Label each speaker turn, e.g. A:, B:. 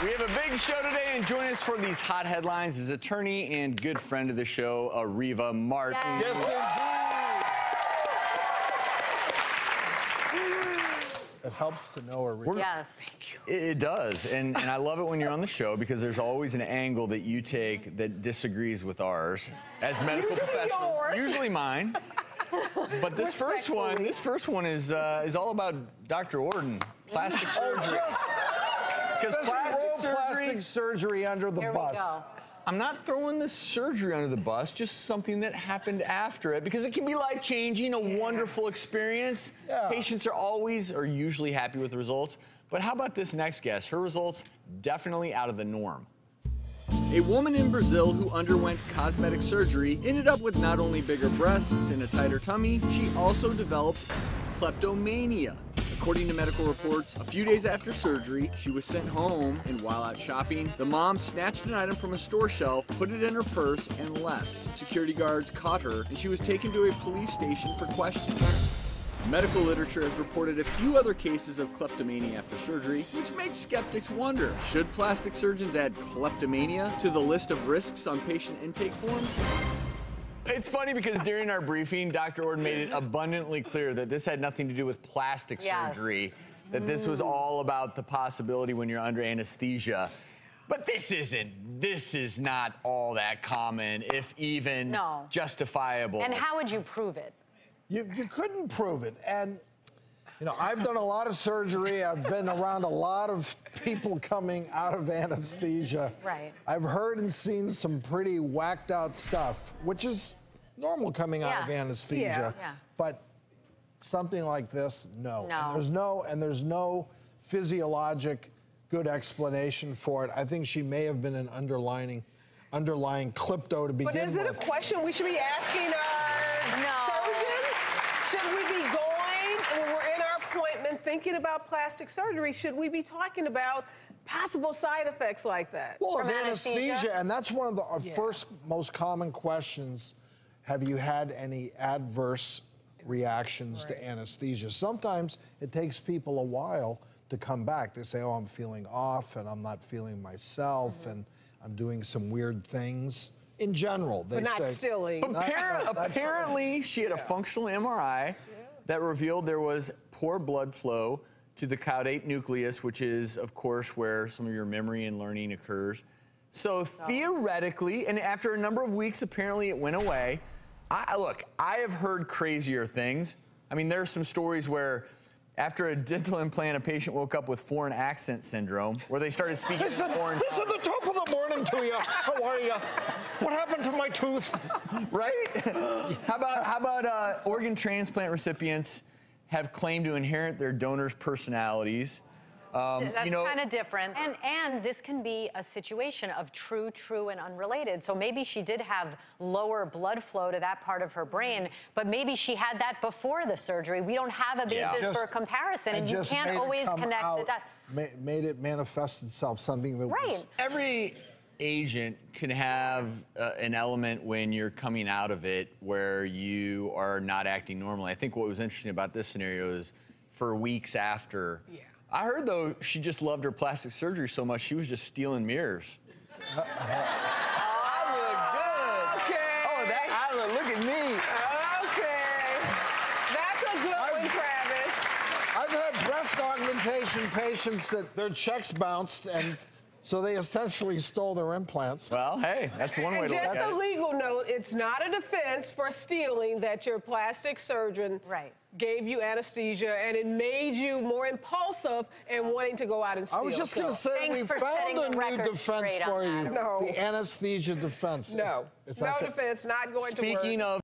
A: We have a big show today, and joining us for these hot headlines is attorney and good friend of the show, Areva Martin.
B: Yes, indeed. It helps to know Areva.
C: Yes.
A: It does, and I love it when you're on the show because there's always an angle that you take that disagrees with ours as medical professionals. Usually mine. But this first one is all about Dr. Ordon, plastic surgery. Because
B: plastic surgery under the bus.
A: I'm not throwing the surgery under the bus, just something that happened after it, because it can be life-changing, a wonderful experience.
B: Yeah.
A: Patients are usually happy with the results. But how about this next guest? Her results definitely out of the norm. A woman in Brazil who underwent cosmetic surgery ended up with not only bigger breasts and a tighter tummy, she also developed kleptomania. According to medical reports, a few days after surgery, she was sent home, and while out shopping, the mom snatched an item from a store shelf, put it in her purse, and left. Security guards caught her, and she was taken to a police station for questioning. Medical literature has reported a few other cases of kleptomania after surgery, which makes skeptics wonder, should plastic surgeons add kleptomania to the list of risks on patient intake forms? It's funny because during our briefing, Dr. Ordon made it abundantly clear that this had nothing to do with plastic surgery, that this was all about the possibility when you're under anesthesia. But this is not all that common, if even justifiable.
C: And how would you prove it?
B: You couldn't prove it. And, you know, I've done a lot of surgery. I've been around a lot of people coming out of anesthesia.
C: Right.
B: I've heard and seen some pretty whacked out stuff, which is normal coming out of anesthesia.
C: Yeah.
B: But something like this, no.
C: No.
B: And there's no physiologic good explanation for it. I think she may have been an underlying klepto to begin with.
D: But is it a question we should be asking our surgeons? Should we be going, when we're in our appointment thinking about plastic surgery, should we be talking about possible side effects like that?
B: Well, of anesthesia, and that's one of the first most common questions. Have you had any adverse reactions to anesthesia? Sometimes it takes people a while to come back. They say, oh, I'm feeling off, and I'm not feeling myself, and I'm doing some weird things. In general, they
D: but not
B: say.
D: stilling.
A: Apparently, she had a functional MRI that revealed there was poor blood flow to the caudate nucleus, which is, of course, where some of your memory and learning occurs. So theoretically, and after a number of weeks, apparently it went away. Look, I have heard crazier things. I mean, there are some stories where after a dental implant, a patient woke up with foreign accent syndrome, where they started speaking in foreign
B: This is the top of the morning to you. How are you? What happened to my tooth?
A: Right? How about organ transplant recipients have claimed to inherit their donors' personalities?
C: That's kind of different. And this can be a situation of true, and unrelated. So maybe she did have lower blood flow to that part of her brain, but maybe she had that before the surgery. We don't have a basis for comparison, and you can't always connect the dots.
B: Made it manifest itself, something that was...
A: Every agent can have an element when you're coming out of it where you are not acting normally. I think what was interesting about this scenario is for weeks after. I heard, though, she just loved her plastic surgery so much, she was just stealing mirrors. I look good.
D: Okay.
A: Oh, look at me.
D: Okay. That's a good one, Travis.
B: I've had breast augmentation patients that their checks bounced, and so they essentially stole their implants.
A: Well, hey, that's one way to look at it.
D: Just a legal note, it's not a defense for stealing that your plastic surgeon gave you anesthesia and it made you more impulsive and wanting to go out and steal.
B: I was just going to say, we found a new defense for you.
D: No.
B: The anesthesia defense.
D: No. No defense, not going to work.
A: Speaking of